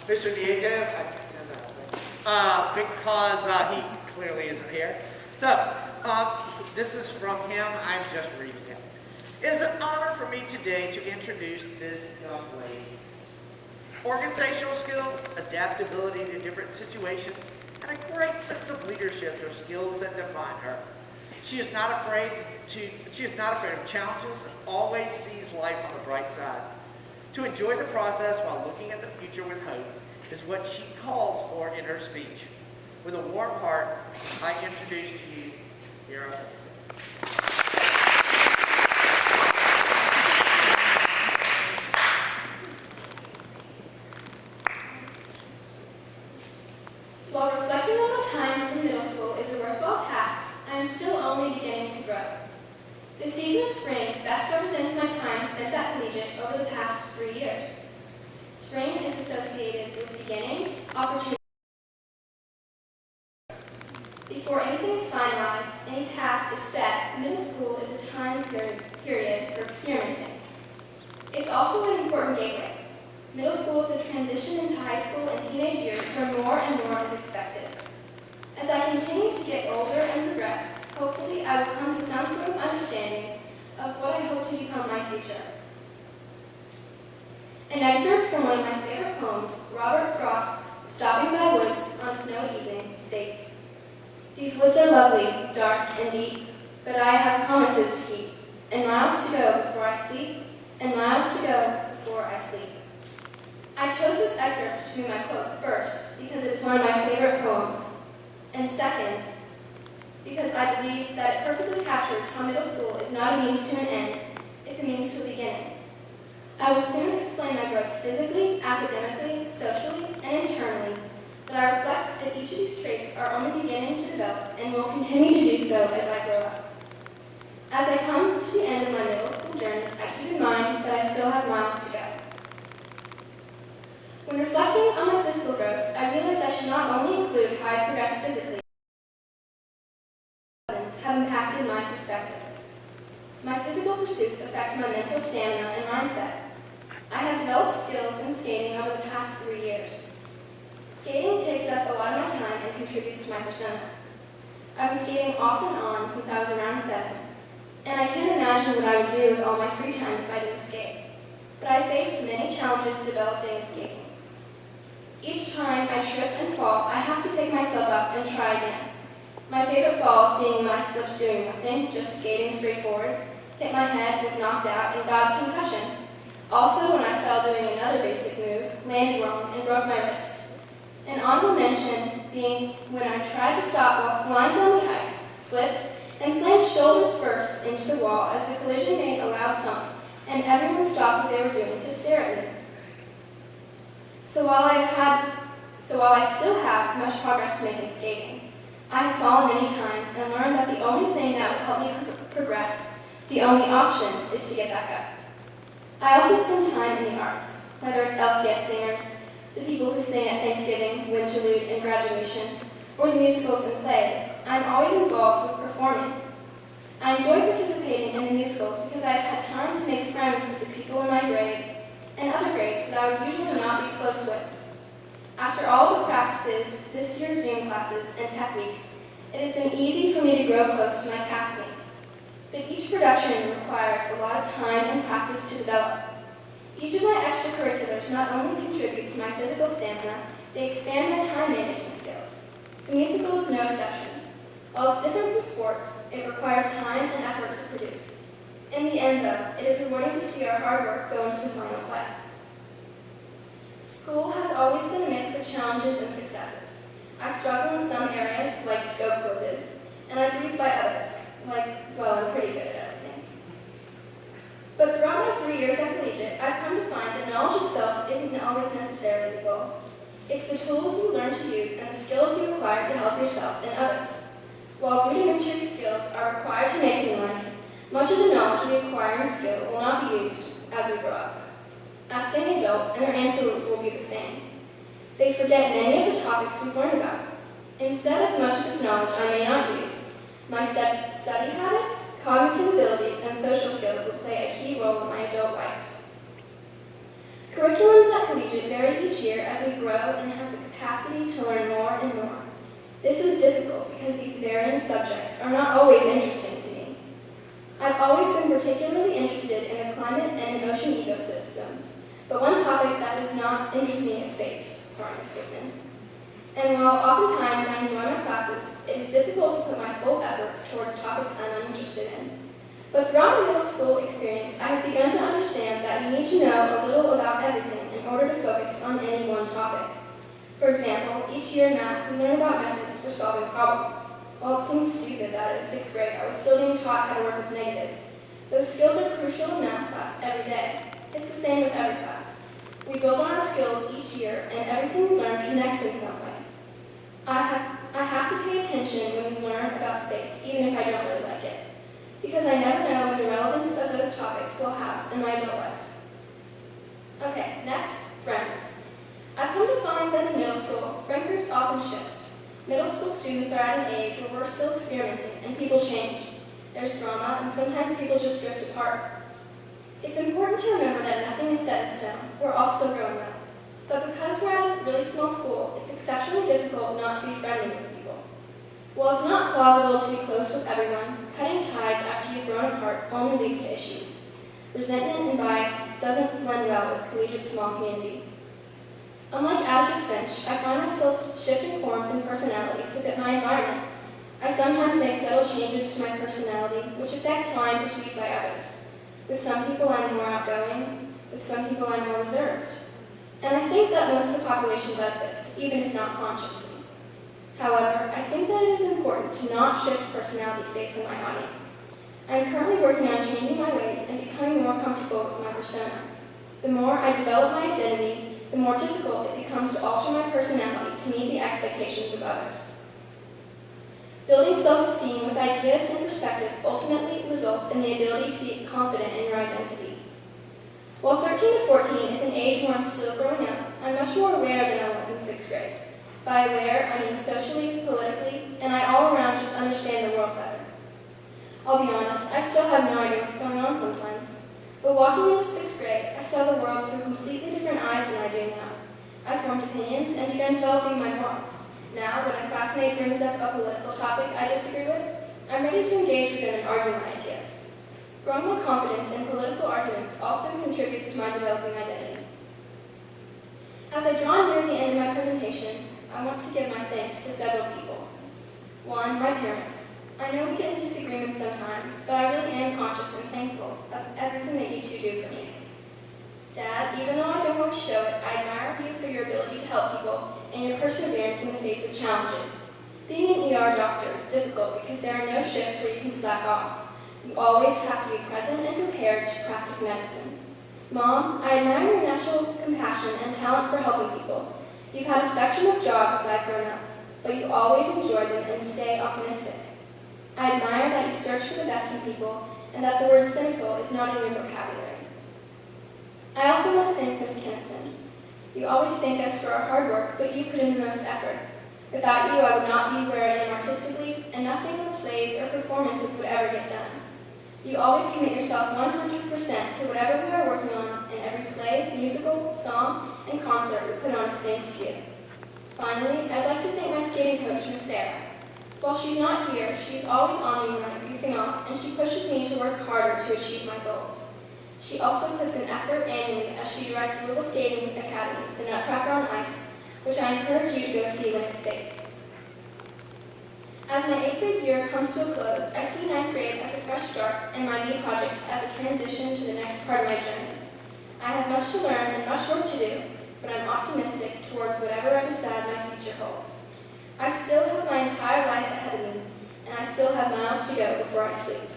Mr. Diego, I can send that because he clearly isn't here. So, this is from him. I'm just reading it. It is an honor for me today to introduce this young lady. Organizational skills, adaptability to different situations, and a great sense of leadership are skills that define her. She is not afraid of challenges and always sees life on the bright side. To enjoy the process while looking at the future with hope is what she calls for in her speech. With a warm heart, I introduce to you Keira. While reflecting on my time in middle school is a worthwhile task, I am still only beginning to grow. The season of spring best represents my time spent at collegiate over the past 3 years. Spring is associated with beginnings, opportunities. Before anything is finalized, any path is set, middle school is a time period for experimenting. It's also an important gateway. Middle school is a transition into high school and teenage years where more and more is expected. As I continue to get older and progress, hopefully I will come to some sort of understanding of what I hope to become my future. An excerpt from one of my favorite poems, Robert Frost's Stopping by Woods on a Snowy Evening, states, "These woods are lovely, dark, and deep, but I have promises to keep, and miles to go before I sleep, and miles to go before I sleep." I chose this excerpt to be my quote first because it is one of my favorite poems, and second, because I believe that it perfectly captures how middle school is not a means to an end, it's a means to a beginning. I will soon explain my growth physically, academically, socially, and internally, but I reflect that each of these traits are only beginning to develop and will continue to do so as I grow up. As I come to the end of my middle school journey, I keep in mind that I still have miles to go. When reflecting on my physical growth, I realize I should not only include how I progressed physically, have impacted my perspective. My physical pursuits affect my mental stamina and mindset. I have developed skills in skating over the past 3 years. Skating takes up a lot of my time and contributes to my persona. I've been skating off and on since I was around 7, and I can't imagine what I would do with all my free time if I didn't skate. But I faced many challenges developing in skating. Each time I trip and fall, I have to pick myself up and try again. My favorite falls being when I slipped doing nothing, just skating straight forwards, hit my head, was knocked out, and got a concussion. Also when I fell doing another basic move, landed wrong, and broke my wrist. An honorable mention being when I tried to stop while flying down the ice, slipped, and slammed shoulders first into the wall as the collision made a loud thump, and everyone stopped what they were doing to stare at me. So while I still have much progress to make in skating, I have fallen many times and learned that the only thing that will help me progress, the only option, is to get back up. I also spend time in the arts, whether it's LCS singers, the people who sing at Thanksgiving, Winterlude, and graduation, or the musicals and plays. I'm always involved with performing. I enjoy participating in the musicals because I've had time to make friends with the people in my grade and other grades that I would usually not be close with. After all the practices, this year's Zoom classes, and tech weeks, it has been easy for me to grow close to my castmates. But each production requires a lot of time and practice to develop. Each of my extracurriculars not only contributes to my physical stamina, they expand my time management skills. The musical is no exception. While it's different from sports, it requires time and effort to produce. In the end, though, it is rewarding to see our hard work go into the final play. School has always been a mix of challenges and successes. I struggle in some areas, like scope quizzes, and I'm breezed by others, I'm pretty good at everything. But throughout my 3 years at collegiate, I've come to find that knowledge itself isn't always necessarily the goal. It's the tools you learn to use and the skills you acquire to help yourself and others. While rudimentary skills are required to make it in life, much of the knowledge we acquire in skill will not be used as we grow up. Ask any adult, and their answer will be the same. They forget many of the topics we've learned about. Instead of much of this knowledge I may not use, my study habits, cognitive abilities, and social skills will play a key role in my adult life. Curriculums at collegiate vary each year as we grow and have the capacity to learn more and more. This is difficult because these varying subjects are not always interesting to me. I've always been particularly interested in the climate and in ocean ecosystems, but one topic that does not interest me is space. Sorry, Ms. Goodman. And while oftentimes I enjoy my classes, it is difficult to put my full effort towards topics I'm uninterested in. But throughout my middle school experience, I have begun to understand that you need to know a little about everything in order to focus on any one topic. For example, each year in math, we learn about methods for solving problems. While it seems stupid that in 6th grade I was still being taught how to work with negatives, those skills are crucial in math class every day. It's the same with every class. We build on our skills each year, and everything we learn connects in some way. I have to pay attention when we learn about space, even if I don't really like it, because I never know when the relevance of those topics will have in my adult life. Okay, next, friends. I've come to find that in middle school, friend groups often shift. Middle school students are at an age where we're still experimenting, and people change. There's drama, and sometimes people just drift apart. It's important to remember that nothing is set in stone. We're all still growing up. But because we're at a really small school, it's exceptionally difficult not to be friendly with people. While it's not plausible to be close with everyone, cutting ties after you've grown apart only leads to issues. Resentment and bias doesn't blend well with collegiate small community. Unlike Atticus Finch, I find myself shifting forms and personalities to fit my environment. I sometimes make subtle changes to my personality, which affect how I'm perceived by others. With some people, I'm more outgoing. With some people, I'm more reserved. And I think that most of the population does this, even if not consciously. However, I think that it is important to not shift personality based on my audience. I am currently working on changing my ways and becoming more comfortable with my persona. The more I develop my identity, the more difficult it becomes to alter my personality to meet the expectations of others. Building self-esteem with ideas and perspective ultimately results in the ability to be confident in your identity. While 13 to 14 is an age where I'm still growing up, I'm much more aware than I was in 6th grade. By aware, I mean socially, politically, and I all around just understand the world better. I'll be honest, I still have no idea what's going on sometimes. But walking into 6th grade, I saw the world through completely different eyes than I do now. I formed opinions and began developing my morals. Now, when a classmate brings up a political topic I disagree with, I'm ready to engage with them and argue my ideas. Growing more confidence in political arguments also contributes to my developing identity. As I draw near the end of my presentation, I want to give my thanks to several people. One, my parents. I know we get in disagreements sometimes, but I really am conscious and thankful of everything that you two do for me. Dad, even though I don't want to show it, I admire you for your ability to help people and your perseverance in the face of challenges. Being an ER doctor is difficult because there are no shifts where you can slack off. You always have to be present and prepared to practice medicine. Mom, I admire your natural compassion and talent for helping people. You've had a spectrum of jobs as I've grown up, but you always enjoy them and stay optimistic. I admire that you search for the best in people and that the word cynical is not in your vocabulary. I also want to thank Ms. Kinnison. You always thank us for our hard work, but you put in the most effort. Without you, I would not be where I am artistically, and nothing in the plays or performances would ever get done. You always commit yourself 100% to whatever we are working on in every play, musical, song, and concert we put on as thanks to you. Finally, I'd like to thank my skating coach, Ms. Sarah. While she's not here, she's always on me when I'm goofing off, and she pushes me to work harder to achieve my goals. She also puts in effort annually as she directs local skating academies, the Nutcracker on Ice, which I encourage you to go see when it's safe. As my 8th grade year comes to a close, I see 9th grade as a fresh start and my new project as a transition to the next part of my journey. I have much to learn and much work to do, but I'm optimistic towards whatever I decide my future holds. I still have my entire life ahead of me, and I still have miles to go before I sleep.